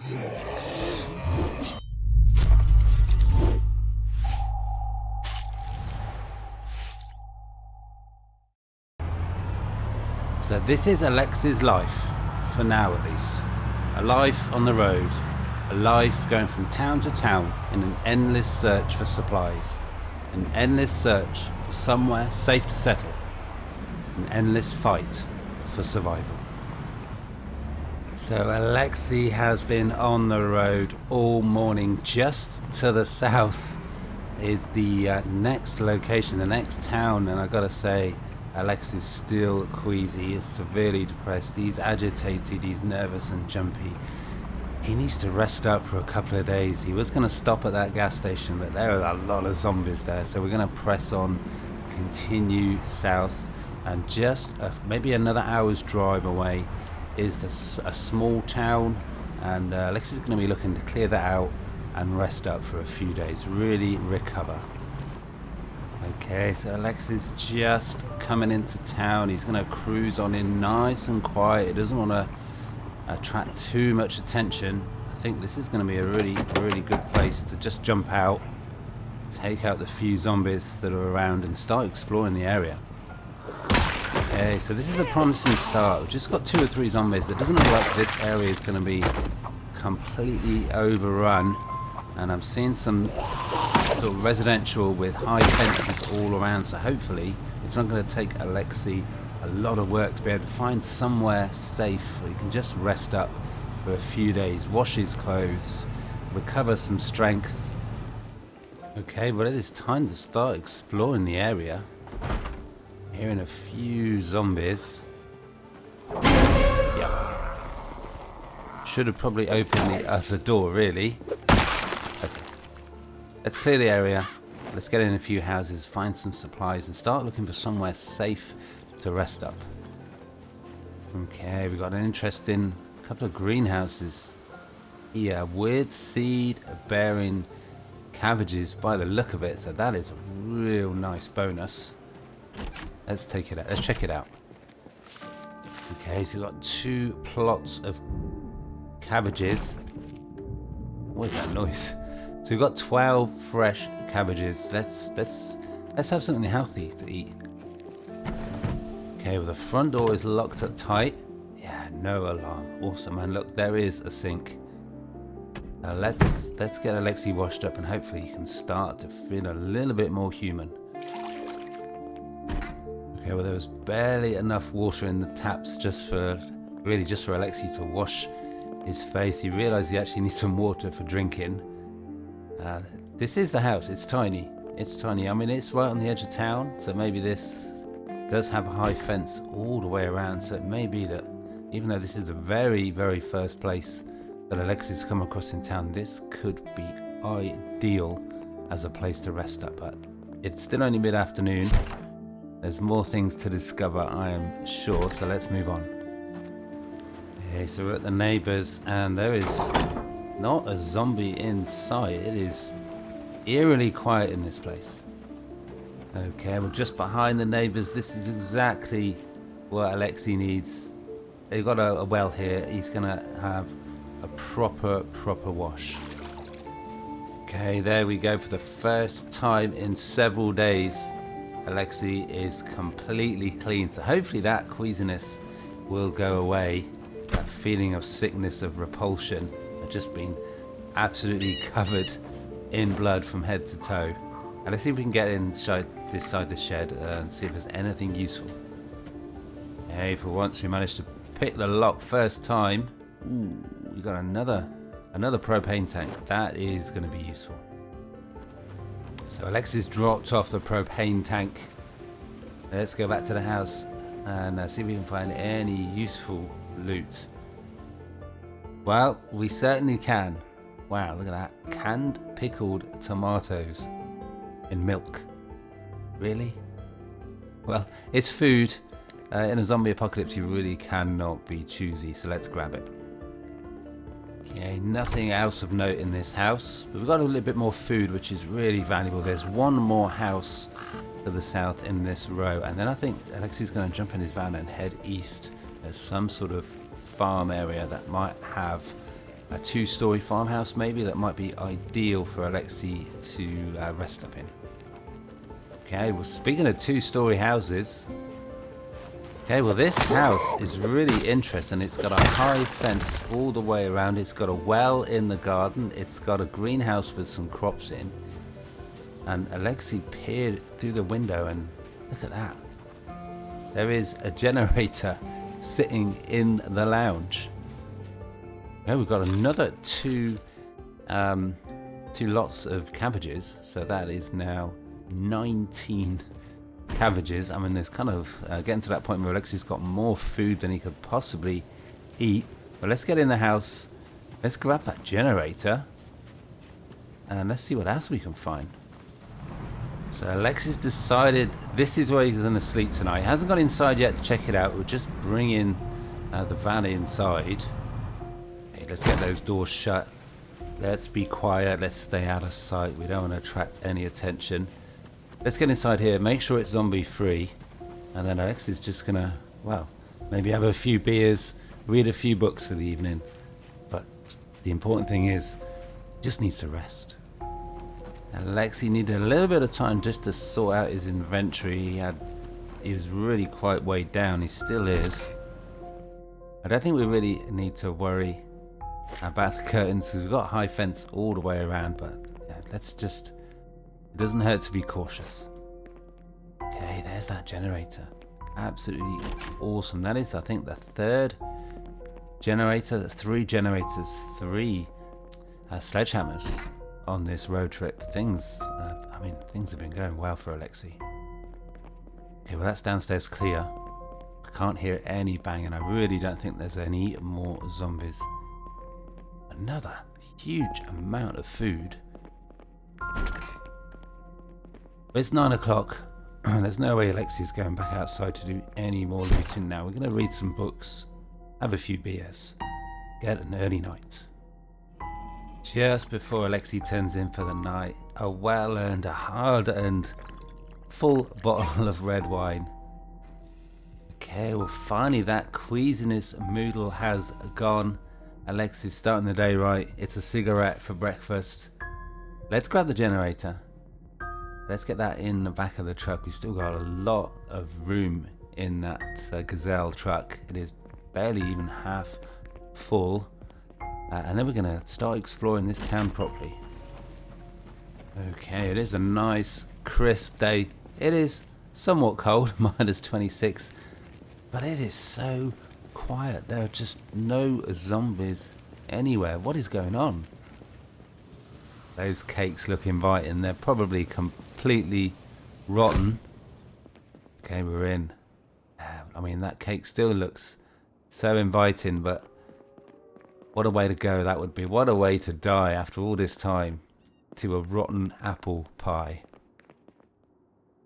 So this is Alexei's life, for now at least. A life on the road, a life going from town to town in an endless search for supplies, an endless search for somewhere safe to settle, an endless fight for survival. So Alexei has been on the road all morning. Just to the south is the next location, the next town, and I gotta say, Alex is still queasy, he is severely depressed, he's agitated, he's nervous and jumpy. He needs to rest up for a couple of days. He was going to stop at that gas station, but there are a lot of zombies there, so we're going to press on, continue south, and just maybe another hour's drive away is a small town, and Alex is going to be looking to clear that out and rest up for a few days, really recover. Okay, so Alex is just coming into town. He's going to cruise on in nice and quiet. He doesn't want to attract too much attention. I think this is going to be a really good place to just jump out, take out the few zombies that are around and start exploring the area. Okay, so this is a promising start. We've just got 2 or 3 zombies. It doesn't look like this area is going to be completely overrun, and I'm seeing some sort of residential with high fences all around, so hopefully it's not going to take Alexei a lot of work to be able to find somewhere safe where he can just rest up for a few days, wash his clothes, recover some strength. Okay, well, it is time to start exploring the area. Hearing a few zombies. Yeah. Should have probably opened the other door, really. Okay. Let's clear the area. Let's get in a few houses, find some supplies, and start looking for somewhere safe to rest up. Okay, we got an interesting couple of greenhouses. Yeah, weird seed bearing cabbages by the look of it, so that is a real nice bonus. Let's take it out. Let's check it out. Okay, so we've got 2 plots of cabbages. What is that noise? So we've got 12 fresh cabbages. Let's have something healthy to eat. Okay, well, the front door is locked up tight. Yeah, no alarm. Awesome, and look, there is a sink. Let's get Alexei washed up, and hopefully he can start to feel a little bit more human. Okay, well, there was barely enough water in the taps just for Alexei to wash his face. He realized he actually needs some water for drinking. This is the house. It's tiny. It's tiny. I mean, it's right on the edge of town, so maybe this does have a high fence all the way around. So it may be that even though this is the very, very first place that Alexei's come across in town, this could be ideal as a place to rest up at. It's still only mid-afternoon. There's more things to discover, I am sure, so let's move on. Okay, so we're at the neighbours, and there is not a zombie in sight. It is eerily quiet in this place. Okay, well, just behind the neighbours, this is exactly what Alexei needs. They've got a well here. He's going to have a proper wash. Okay, there we go. For the first time in several days, Alexei is completely clean. So hopefully that queasiness will go away. That feeling of sickness, of repulsion, of just being absolutely covered in blood from head to toe. And let's see if we can get inside this side of the shed and see if there's anything useful. Hey, for once we managed to pick the lock first time. Ooh, we got another propane tank. That is going to be useful. So Alexei's dropped off the propane tank. Let's go back to the house and see if we can find any useful loot. Well, we certainly can. Wow, look at that. Canned pickled tomatoes in milk. Really? Well, it's food. In a zombie apocalypse, you really cannot be choosy, so let's grab it. Okay, nothing else of note in this house. But we've got a little bit more food, which is really valuable. There's one more house to the south in this row, and then I think Alexei's going to jump in his van and head east. There's some sort of farm area that might have a 2-story farmhouse maybe that might be ideal for Alexei to rest up in. Okay, well, speaking of 2-story houses, okay, well, this house is really interesting. It's got a high fence all the way around. It's got a well in the garden. It's got a greenhouse with some crops in. And Alexei peered through the window and look at that. There is a generator sitting in the lounge. Okay, we've got another two lots of cabbages. So that is now 19 cabbages. I mean, there's kind of getting to that point where Alexei's got more food than he could possibly eat. But let's get in the house. Let's grab that generator. And let's see what else we can find. So Alexei's decided this is where he's going to sleep tonight. He hasn't gone inside yet to check it out. We'll just bring in the van inside. Okay, let's get those doors shut. Let's be quiet. Let's stay out of sight. We don't want to attract any attention. Let's get inside here. Make sure it's zombie free. And then Alexei's just going to, well, maybe have a few beers, read a few books for the evening. But the important thing is, he just needs to rest. Alexei needed a little bit of time just to sort out his inventory. He was really quite weighed down. He still is. I don't think we really need to worry about the curtains because we've got a high fence all the way around. But yeah, let's just... It doesn't hurt to be cautious. Okay, there's that generator. Absolutely awesome. That is, I think, the third generator. That's 3 generators, 3 sledgehammers on this road trip. Things have been going well for Alexei. Okay, well, that's downstairs clear. I can't hear any banging. I really don't think there's any more zombies. Another huge amount of food. It's 9 o'clock. There's no way Alexei's going back outside to do any more looting now. We're going to read some books, have a few beers, get an early night. Just before Alexei turns in for the night, a well-earned, a hard-earned, full bottle of red wine. Okay, well, finally that queasiness moodle has gone. Alexei's starting the day right. It's a cigarette for breakfast. Let's grab the generator. Let's get that in the back of the truck. We've still got a lot of room in that Gazelle truck. It is barely even half full. And then we're going to start exploring this town properly. Okay, it is a nice, crisp day. It is somewhat cold, minus 26. But it is so quiet. There are just no zombies anywhere. What is going on? Those cakes look inviting. They're probably completely rotten. Okay, we're in. I mean, that cake still looks so inviting, but what a way to go that would be. What a way to die after all this time to a rotten apple pie.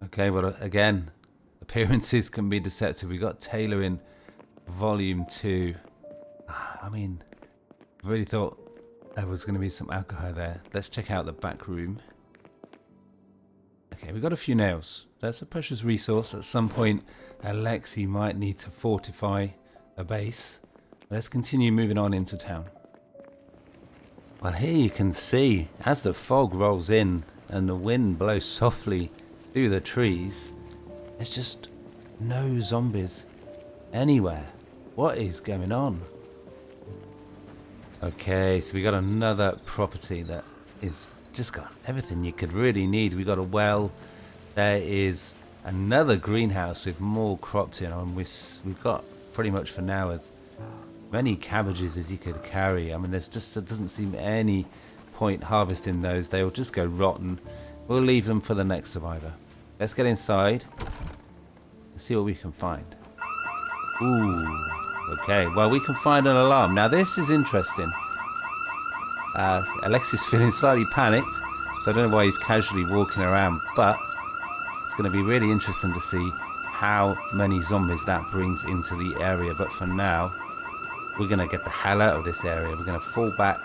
Okay, well, again, appearances can be deceptive. We got Taylor in volume 2. I mean, I really thought there was going to be some alcohol there. Let's check out the back room. Okay, we've got a few nails. That's a precious resource. At some point, Alexei might need to fortify a base. Let's continue moving on into town. Well, here you can see, as the fog rolls in and the wind blows softly through the trees, there's just no zombies anywhere. What is going on? Okay, so we got another property that is just got everything you could really need. We got a well. There is another greenhouse with more crops in, and we've got pretty much for now as many cabbages as you could carry. I mean, there doesn't seem any point harvesting those. They'll just go rotten. We'll leave them for the next survivor. Let's get inside and see what we can find. Ooh. Okay, well, we can find an alarm. Now, this is interesting. Alexei's feeling slightly panicked, so I don't know why he's casually walking around, but it's going to be really interesting to see how many zombies that brings into the area. But for now, we're going to get the hell out of this area. We're going to fall back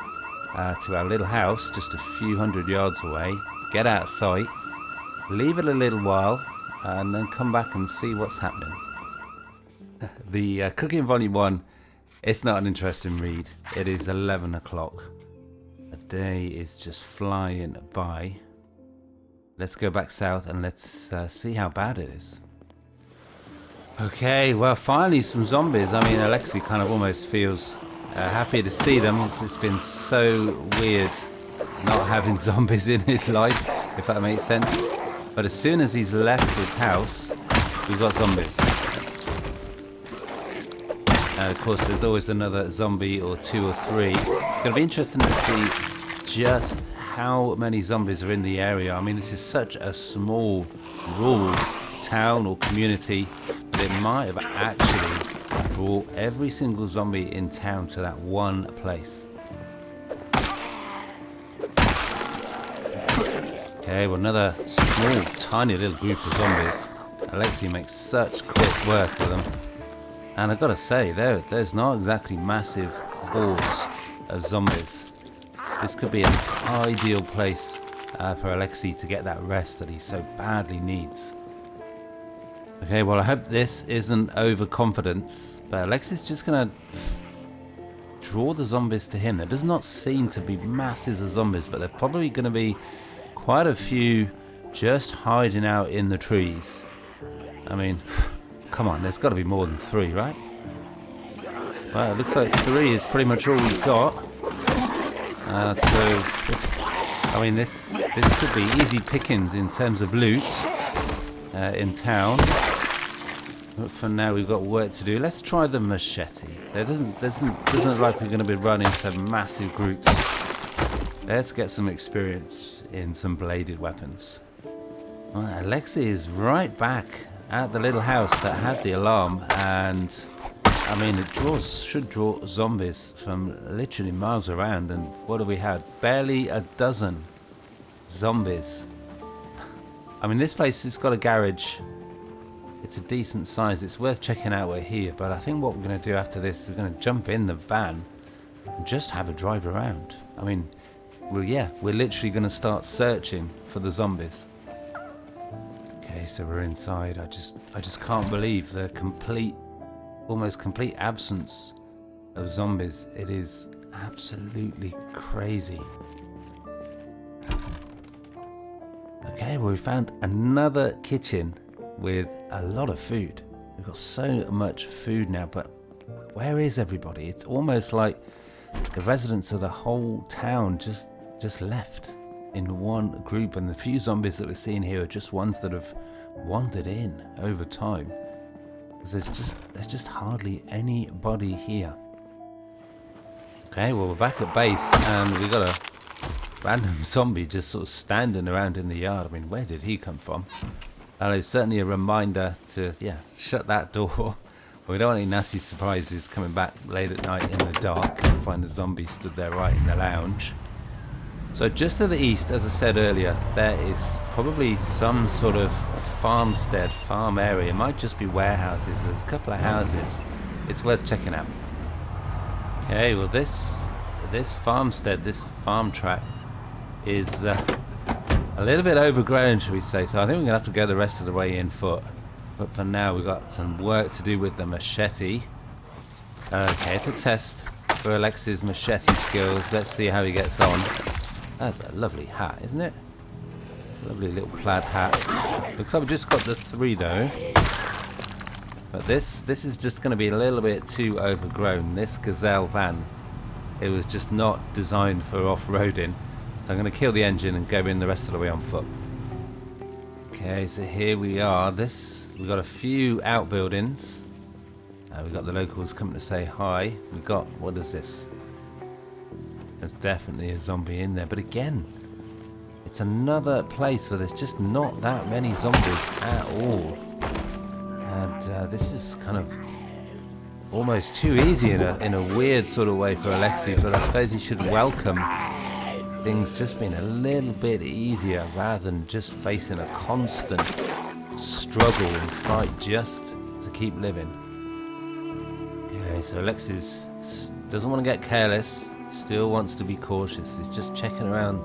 to our little house just a few hundred yards away, get out of sight, leave it a little while, and then come back and see what's happening. The Cooking Volume 1 It's not an interesting read. It is 11 o'clock. The day is just flying by. Let's go back south and let's see how bad it is. Okay, well, finally some zombies. I mean, Alexei kind of almost feels happy to see them. It's been so weird not having zombies in his life, if that makes sense. But as soon as he's left his house, we've got zombies. Of course, there's always another zombie or two or three. It's going to be interesting to see just how many zombies are in the area. I mean, this is such a small rural town or community that it might have actually brought every single zombie in town to that one place. Okay, well, another small, tiny little group of zombies. Alexei makes such quick work of them. And I've got to say, there's not exactly massive hordes of zombies. This could be an ideal place for Alexei to get that rest that he so badly needs. Okay, well, I hope this isn't overconfidence, but Alexei's just going to draw the zombies to him. There does not seem to be masses of zombies, but there are probably going to be quite a few just hiding out in the trees. I mean, come on, there's got to be more than 3, right? Well, it looks like 3 is pretty much all we've got. So, I mean, this could be easy pickings in terms of loot in town. But for now, we've got work to do. Let's try the machete. There doesn't look like we're going to be running into massive groups. Let's get some experience in some bladed weapons. Well, Alexei is right back at the little house that had the alarm, and I mean, it should draw zombies from literally miles around. And what have we had? Barely a dozen zombies. I mean, this place has got a garage. It's a decent size. It's worth checking out. We're here, but I think what we're going to do after this, we're going to jump in the van and just have a drive around. I mean, well, yeah, we're literally going to start searching for the zombies. Okay, so we're inside. I just can't believe the almost complete absence of zombies. It is absolutely crazy. Okay, well, we found another kitchen with a lot of food. We've got so much food now, but where is everybody? It's almost like the residents of the whole town just left in one group, and the few zombies that we're seeing here are just ones that have wandered in over time. There's just hardly anybody here. Okay, well, we're back at base, and we've got a random zombie just sort of standing around in the yard. I mean, where did he come from? It's certainly a reminder to, shut that door. We don't want any nasty surprises coming back late at night in the dark and find a zombie stood there right in the lounge. So just to the east, as I said earlier, there is probably some sort of farmstead, farm area. It might just be warehouses. There's a couple of houses. It's worth checking out. Okay, well, this farmstead, this farm tract is a little bit overgrown, shall we say. So I think we're going to have to go the rest of the way in foot. But for now, we've got some work to do with the machete. Okay, it's a test for Alexei's machete skills. Let's see how he gets on. That's a lovely hat, isn't it? Lovely little plaid hat. Looks like we've just got the 3 though. But this is just going to be a little bit too overgrown. This Gazelle van, it was just not designed for off-roading. So I'm going to kill the engine and go in the rest of the way on foot. Okay, so here we are. We've got a few outbuildings. We've got the locals coming to say hi. We've got, what is this? There's definitely a zombie in there. But again, it's another place where there's just not that many zombies at all. And this is kind of almost too easy in a weird sort of way for Alexei. But I suppose he should welcome things just being a little bit easier rather than just facing a constant struggle and fight just to keep living. Okay, so Alexis doesn't want to get careless, still wants to be cautious. He's just checking around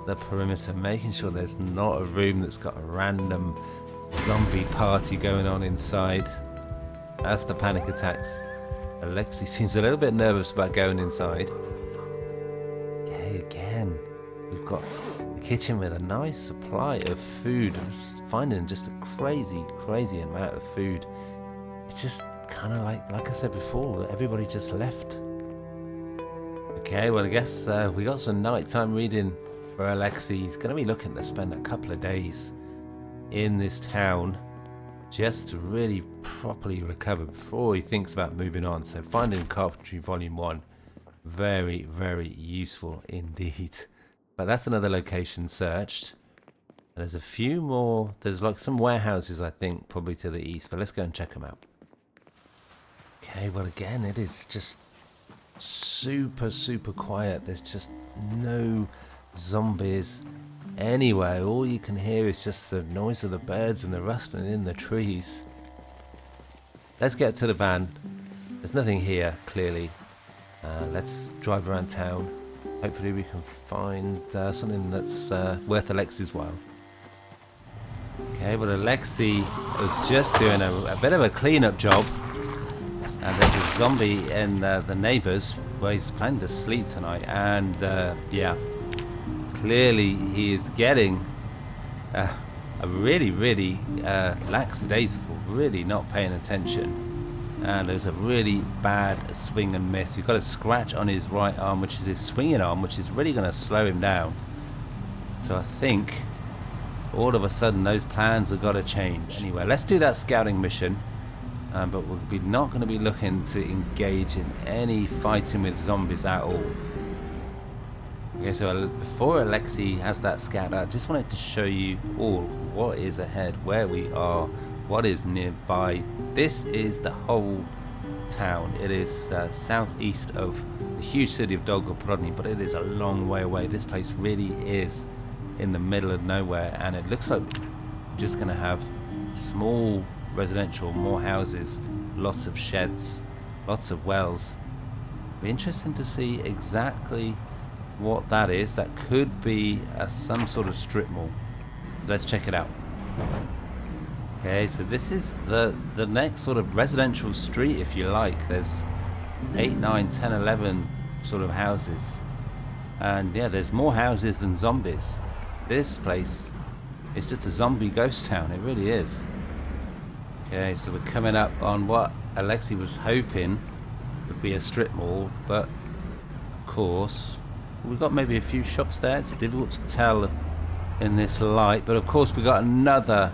the perimeter, making sure there's not a room that's got a random zombie party going on inside. That's the panic attacks. Alexei seems a little bit nervous about going inside. Okay, again, we've got the kitchen with a nice supply of food. I'm just finding just a crazy amount of food. It's just kind of like I said before, everybody just left. Okay, well I guess we got some nighttime reading for Alexei. He's going to be looking to spend a couple of days in this town just to really properly recover before he thinks about moving on. So Finding Carpentry Volume 1, very useful indeed. But that's another location searched. There's a few more, there's like some warehouses I think probably to the east, but let's go and check them out. Okay, well again it is just super quiet. There's just no zombies anywhere. All you can hear is just the noise of the birds and the rustling in the trees. Let's get to the van. There's nothing here clearly. Let's drive around town. Hopefully we can find something that's worth Alexei's while. Okay, well Alexei is just doing a bit of a cleanup job. And there's a zombie in the neighbours where he's planning to sleep tonight. And yeah, clearly he is getting a really lackadaisical, really not paying attention. And there's a really bad swing and miss. We've got a scratch on his right arm, which is his swinging arm, which is really going to slow him down. So I think all of a sudden those plans have got to change. Anyway, let's do that scouting mission. But we're not going to be looking to engage in any fighting with zombies at all. Okay, so before Alexei has that scout out, I just wanted to show you all what is ahead, where we are, what is nearby. This is the whole town. It is southeast of the huge city of Dolgoprodny, but it is a long way away. This place really is in the middle of nowhere, and it looks like we're just going to have small residential, more houses, lots of sheds, lots of wells. Be interesting to see exactly what that is. That could be some sort of strip mall. So let's check it out. Okay, so this is the next sort of residential street, if you like. There's 8, 9, 10, 11 sort of houses. And yeah, there's more houses than zombies. This place is just a zombie ghost town. It really is. Okay, so we're coming up on what Alexei was hoping would be a strip mall, but of course we've got maybe a few shops there. It's difficult to tell in this light, but of course we got another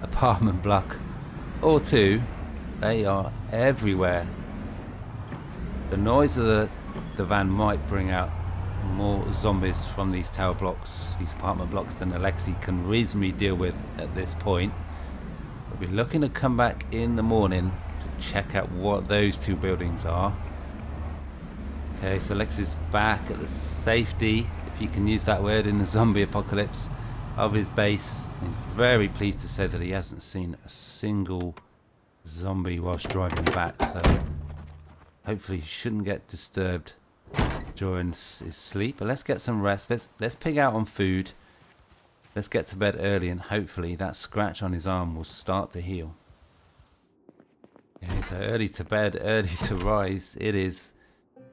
apartment block or two. They are everywhere. The noise of the van might bring out more zombies from these tower blocks, these apartment blocks, than Alexei can reasonably deal with at this point. We'll be looking to come back in the morning to check out what those two buildings are. Okay, so Alexei's back at the safety, if you can use that word in the zombie apocalypse, of his base. He's very pleased to say that he hasn't seen a single zombie whilst driving back, so hopefully he shouldn't get disturbed during his sleep. But let's get some rest. Let's pig out on food. Let's get to bed early, and hopefully that scratch on his arm will start to heal. Okay, so early to bed, early to rise. It is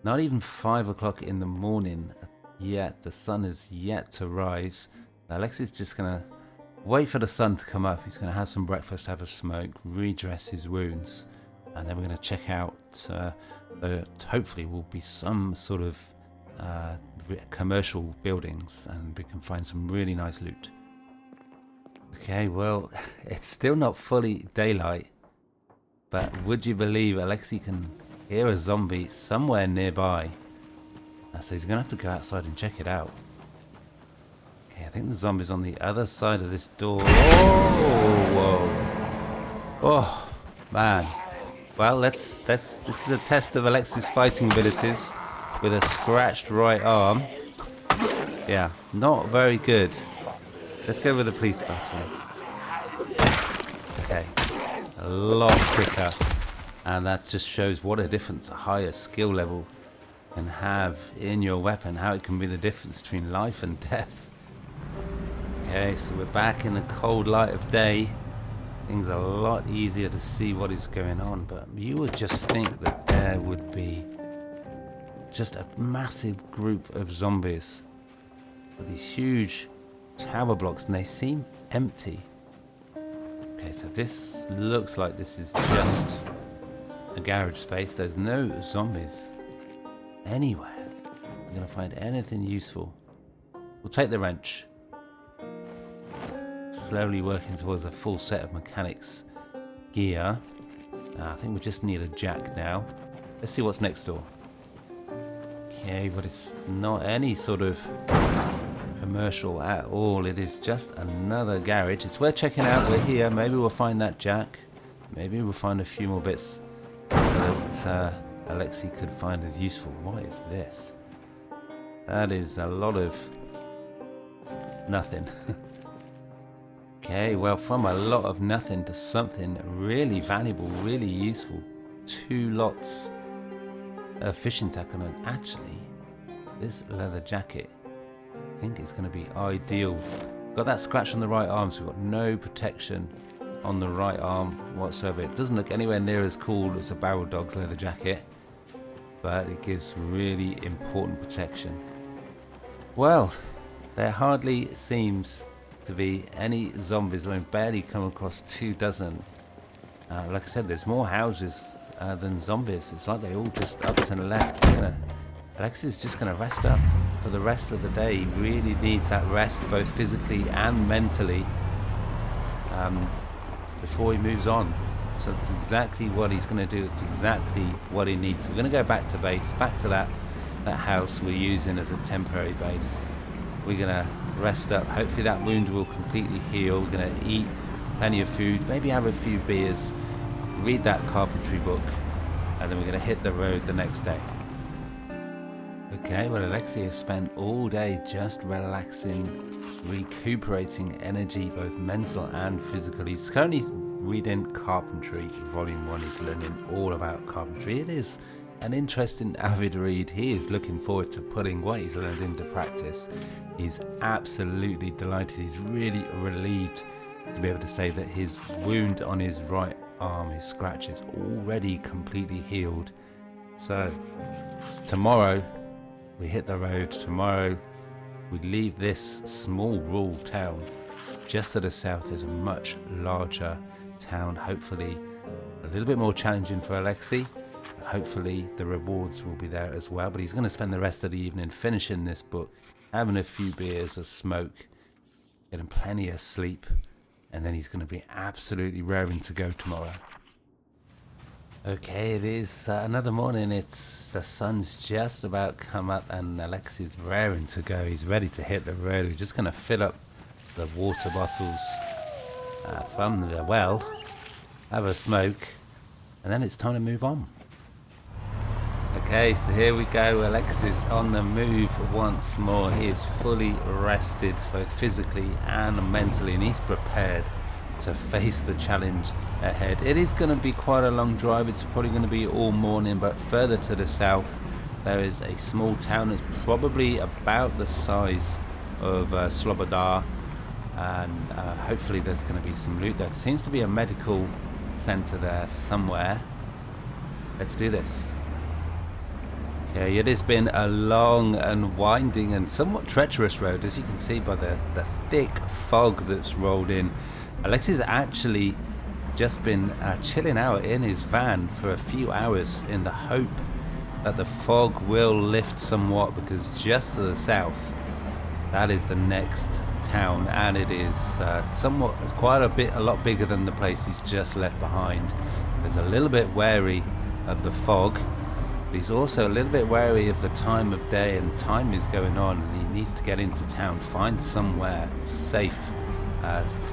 not even 5 o'clock in the morning yet. The sun is yet to rise. Now, Alexei's just going to wait for the sun to come up. He's going to have some breakfast, have a smoke, redress his wounds, and then we're going to check out. Hopefully will be some sort of commercial buildings, and we can find some really nice loot. Okay, well, it's still not fully daylight, but would you believe Alexei can hear a zombie somewhere nearby? So he's gonna have to go outside and check it out. Okay, I think the zombie's on the other side of this door. Oh man. Well, this is a test of Alexei's fighting abilities with a scratched right arm. Yeah, not very good. Let's go with the police battery. Okay, a lot quicker. And that just shows what a difference a higher skill level can have in your weapon, how it can be the difference between life and death. Okay, so we're back in the cold light of day. things a lot easier to see what is going on, but you would just think that there would be just a massive group of zombies with these huge tower blocks, and they seem empty. Okay, so this looks like this is just a garage space. There's no zombies anywhere. You're gonna find anything useful. We'll take the wrench. Slowly working towards a full set of mechanics gear. I think we just need a jack now. Let's see what's next door. Okay, but it's not any sort of commercial at all. It is just another garage. It's worth checking out. We're here. Maybe we'll find that jack. Maybe we'll find a few more bits that Alexei could find as useful. What is this? That is a lot of nothing. Okay, well, from a lot of nothing to something really valuable, really useful. 2 lots of fishing tackle, and actually this leather jacket I think is going to be ideal. Got that scratch on the right arm, so we've got no protection on the right arm whatsoever. It doesn't look anywhere near as cool as a Barrel Dog's leather jacket, but it gives really important protection. Well, there hardly seems to be any zombies. I mean, barely come across 2 dozen. Like I said, there's more houses than zombies. It's like they all just up to the left. Alexei's just going to rest up for the rest of the day. He really needs that rest, both physically and mentally, before he moves on. So that's exactly what he's going to do. It's exactly what he needs. We're going to go back to base, back to that house we're using as a temporary base. We're going to rest up. Hopefully that wound will completely heal. We're going to eat plenty of food, maybe have a few beers, read that carpentry book, and then we're going to hit the road the next day. Okay, well, Alexei has spent all day just relaxing, recuperating energy, both mental and physical. He's currently reading Carpentry, Volume 1. He's learning all about carpentry. It is an interesting, avid read. He is looking forward to putting what he's learned into practice. He's absolutely delighted. He's really relieved to be able to say that his wound on his right arm, his scratch, is already completely healed. So, tomorrow we hit the road. Tomorrow we leave this small rural town. Just to the south there's a much larger town, hopefully a little bit more challenging for Alexei. Hopefully the rewards will be there as well, but he's going to spend the rest of the evening finishing this book, having a few beers, a smoke, getting plenty of sleep, and then he's going to be absolutely raring to go tomorrow. Okay, it is another morning. The sun's just about come up and Alexei's raring to go. He's ready to hit the road. We're just going to fill up the water bottles from the well, have a smoke, and then it's time to move on. Okay, so here we go. Alexei's on the move once more. He is fully rested, both physically and mentally, and he's prepared to face the challenge ahead. It is going to be quite a long drive. It's probably going to be all morning, but further to the south there is a small town that's probably about the size of Sloboda, and hopefully there's going to be some loot. There seems to be a medical center there somewhere. Let's do this. Okay, it has been a long and winding and somewhat treacherous road, as you can see by the thick fog that's rolled in. Alexei's actually just been chilling out in his van for a few hours in the hope that the fog will lift somewhat, because just to the south that is the next town, and it is it's quite a lot bigger than the place he's just left behind. There's a little bit wary of the fog, but he's also a little bit wary of the time of day, and time is going on and he needs to get into town, find somewhere safe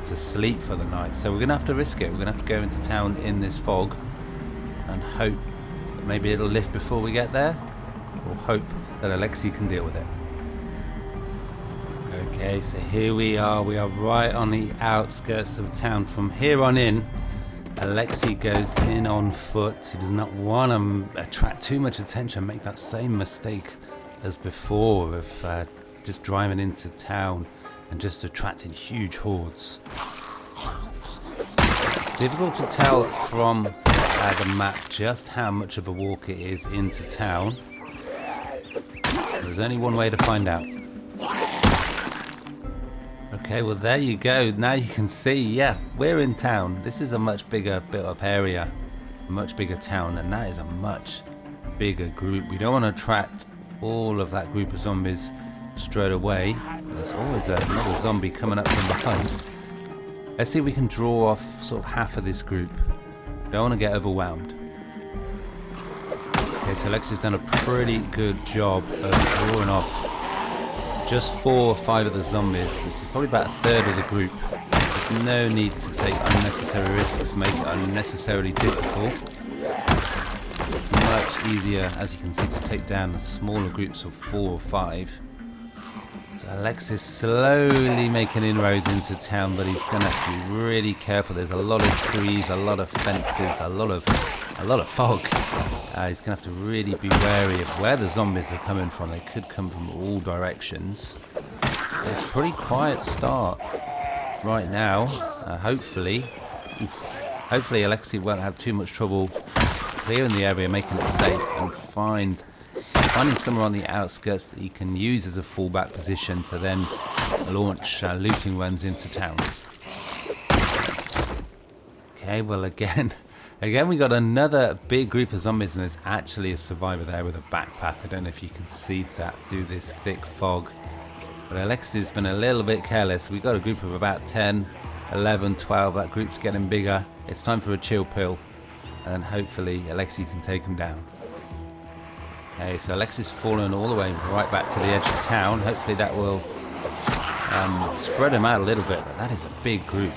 to sleep for the night. So we're gonna have to risk it. We're gonna have to go into town in this fog and hope that maybe it'll lift before we get there, or hope that Alexei can deal with it. Okay, so here we are right on the outskirts of town. From here on in, Alexei goes in on foot. He does not want to attract too much attention, make that same mistake as before of just driving into town and just attracting huge hordes. difficult to tell from the map just how much of a walk it is into town. There's only one way to find out. Okay, well there you go. Now you can see, yeah, we're in town. This is a much bigger built-up area, a much bigger town, and that is a much bigger group. We don't want to attract all of that group of zombies straight away. There's always another zombie coming up from behind. Let's see if we can draw off sort of half of this group. Don't want to get overwhelmed. Okay, so Alexei's done a pretty good job of drawing off just 4 or 5 of the zombies. This is probably about a third of the group. There's no need to take unnecessary risks, make it unnecessarily difficult. It's much easier, as you can see, to take down smaller groups of 4 or 5. So Alexei's slowly making inroads into town, but he's going to have to be really careful. There's a lot of trees, a lot of fences, a lot of fog. He's going to have to really be wary of where the zombies are coming from. They could come from all directions. It's a pretty quiet start right now. Hopefully Alexei won't have too much trouble clearing the area, making it safe, and finding somewhere on the outskirts that he can use as a fallback position to then launch looting runs into town. Okay, well again we got another big group of zombies, and there's actually a survivor there with a backpack. I don't know if you can see that through this thick fog, but Alexei's been a little bit careless. We've got a group of about 10, 11, 12. That group's getting bigger. It's time for a chill pill, and hopefully Alexei can take him down. Okay, so Alexei's fallen all the way right back to the edge of town. Hopefully that will spread him out a little bit, but that is a big group.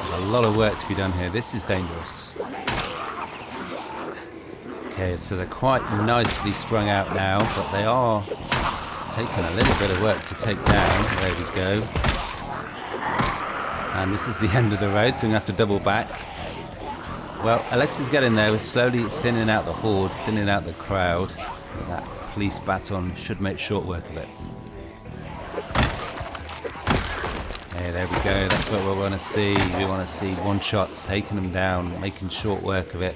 There's a lot of work to be done here. This is dangerous. Okay, so they're quite nicely strung out now, but they are taking a little bit of work to take down. There we go. And this is the end of the road, so we're going to have to double back. Well, Alexei's getting there. We're slowly thinning out the horde, thinning out the crowd. That police baton should make short work of it. Okay, there we go. That's what we want to see. We want to see one-shots, taking them down, making short work of it.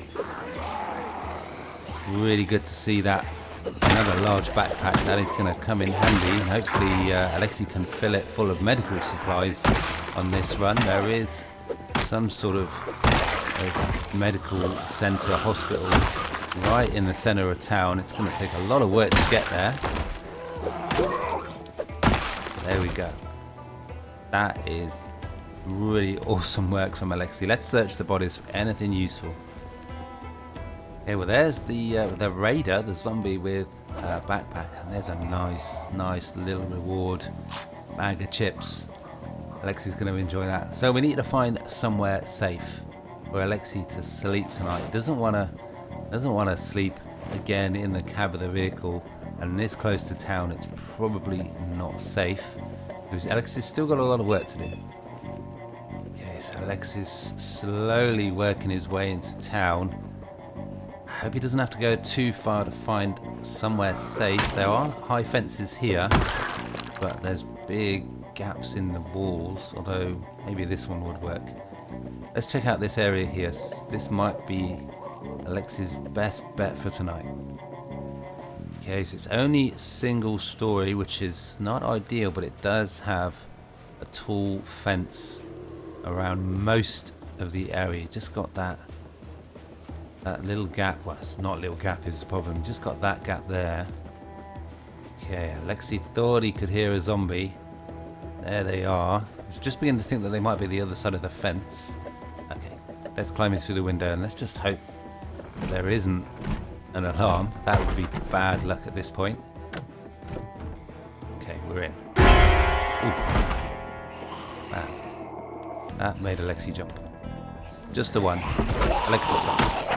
It's really good to see that. Another large backpack. That is going to come in handy. Hopefully Alexei can fill it full of medical supplies on this run. There is some sort of medical center, hospital right in the center of town. It's going to take a lot of work to get there. There we go. That is really awesome work from Alexei. Let's search the bodies for anything useful. Okay, well there's the raider, the zombie with a backpack, and there's a nice little reward, bag of chips. Alexei's going to enjoy that. So we need to find somewhere safe for Alexei to sleep tonight. Doesn't want to sleep again in the cab of the vehicle, and this close to town it's probably not safe because Alexei's still got a lot of work to do. Okay, so Alexei's slowly working his way into town. I hope he doesn't have to go too far to find somewhere safe. There are high fences here, but there's big gaps in the walls, although maybe this one would work. Let's check out this area here. This might be Alexei's best bet for tonight. Okay, so it's only single story, which is not ideal, but it does have a tall fence around most of the area. Just got that little gap. Well, it's not a little gap is the problem. Just got that gap there. Okay, Alexei thought he could hear a zombie. There they are. I was just beginning to think that they might be the other side of the fence. Okay, let's climb in through the window and let's just hope that there isn't an alarm. That would be bad luck at this point. Okay, we're in. Oof. That made Alexei jump. Just the one. Alexei's got this.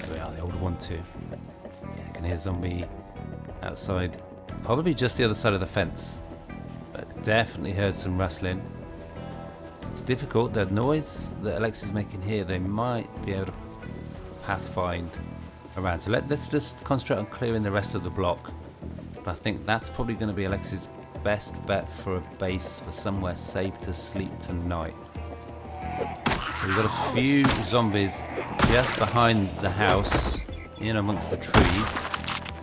There we are, the older one too. Okay, I can hear a zombie outside. Probably just the other side of the fence. But definitely heard some rustling. It's difficult. The noise that Alexei's making here, they might be able to pathfind around. So let's just concentrate on clearing the rest of the block. But I think that's probably going to be Alexei's best bet for a base, for somewhere safe to sleep tonight. So we've got a few zombies just behind the house, in amongst the trees.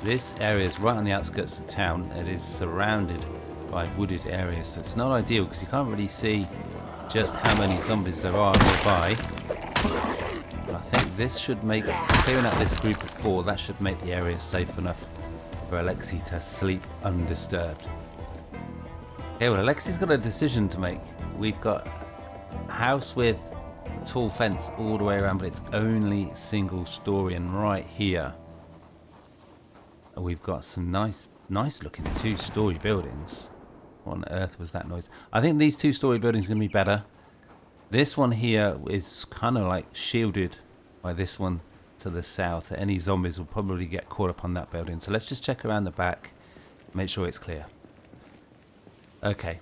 This area is right on the outskirts of town. It is surrounded by wooded areas, so it's not ideal because you can't really see just how many zombies there are nearby. But I think this should make, clearing out this group of 4, that should make the area safe enough for Alexei to sleep undisturbed. Okay, well, Alexei's got a decision to make. We've got a house with a tall fence all the way around, but it's only single story, and right here we've got some nice looking 2-story buildings. What on earth was that noise? I think these 2-story buildings are going to be better. This one here is kind of like shielded by this one to the south. Any zombies will probably get caught up on that building. So let's just check around the back, make sure it's clear. Okay,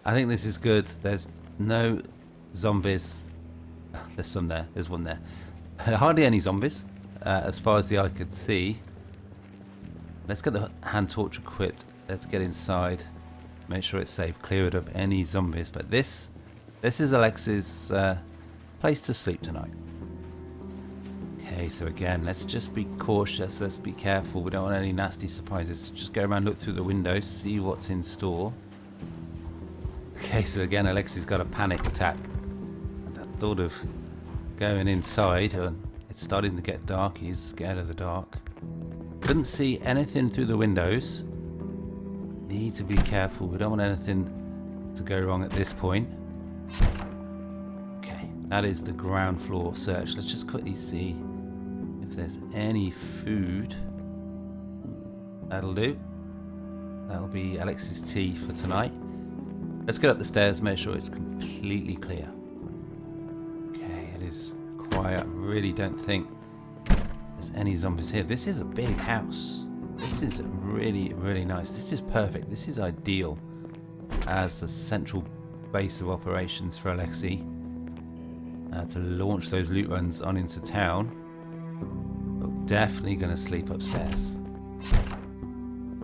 I think this is good. There's no zombies. There's some there. There's one there. Hardly any zombies, as far as the eye could see. Let's get the hand torch equipped. Let's get inside. Make sure it's safe. Clear it of any zombies. But this is Alexei's place to sleep tonight. Okay, so again, let's just be cautious. Let's be careful. We don't want any nasty surprises. Just go around, look through the windows, see what's in store. Okay, so again, Alexei's got a panic attack. And I thought of going inside, and it's starting to get dark. He's scared of the dark. Couldn't see anything through the windows. Need to be careful. We don't want anything to go wrong at this point. Okay, that is the ground floor search. Let's just quickly see if there's any food. That'll do. That'll be Alexei's tea for tonight. Let's get up the stairs, make sure it's completely clear. Okay, it is quiet. I really don't think there's any zombies here. This is a big house. This is really, really nice. This is perfect. This is ideal as a central base of operations for Alexei to launch those loot runs on into town. But definitely going to sleep upstairs.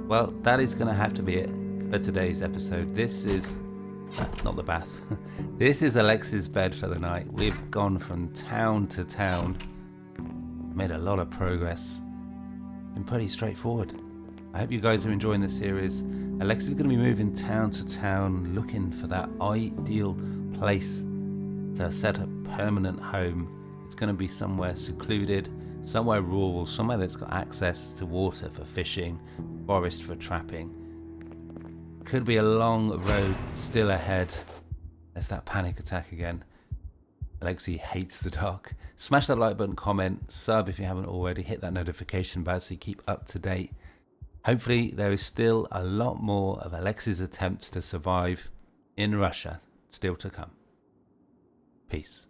Well, that is going to have to be it for today's episode. This is not the bath. This is Alexei's bed for the night. We've gone from town to town, made a lot of progress, been pretty straightforward. I hope you guys are enjoying the series. Alexei's going to be moving town to town, looking for that ideal place to set a permanent home. It's going to be somewhere secluded, somewhere rural, somewhere that's got access to water for fishing, forest for trapping. Could be a long road still ahead. There's that panic attack again. Alexei hates the dark. Smash that like button, comment, sub if you haven't already. Hit that notification bell so you keep up to date. Hopefully there is still a lot more of Alexei's attempts to survive in Russia still to come. Peace.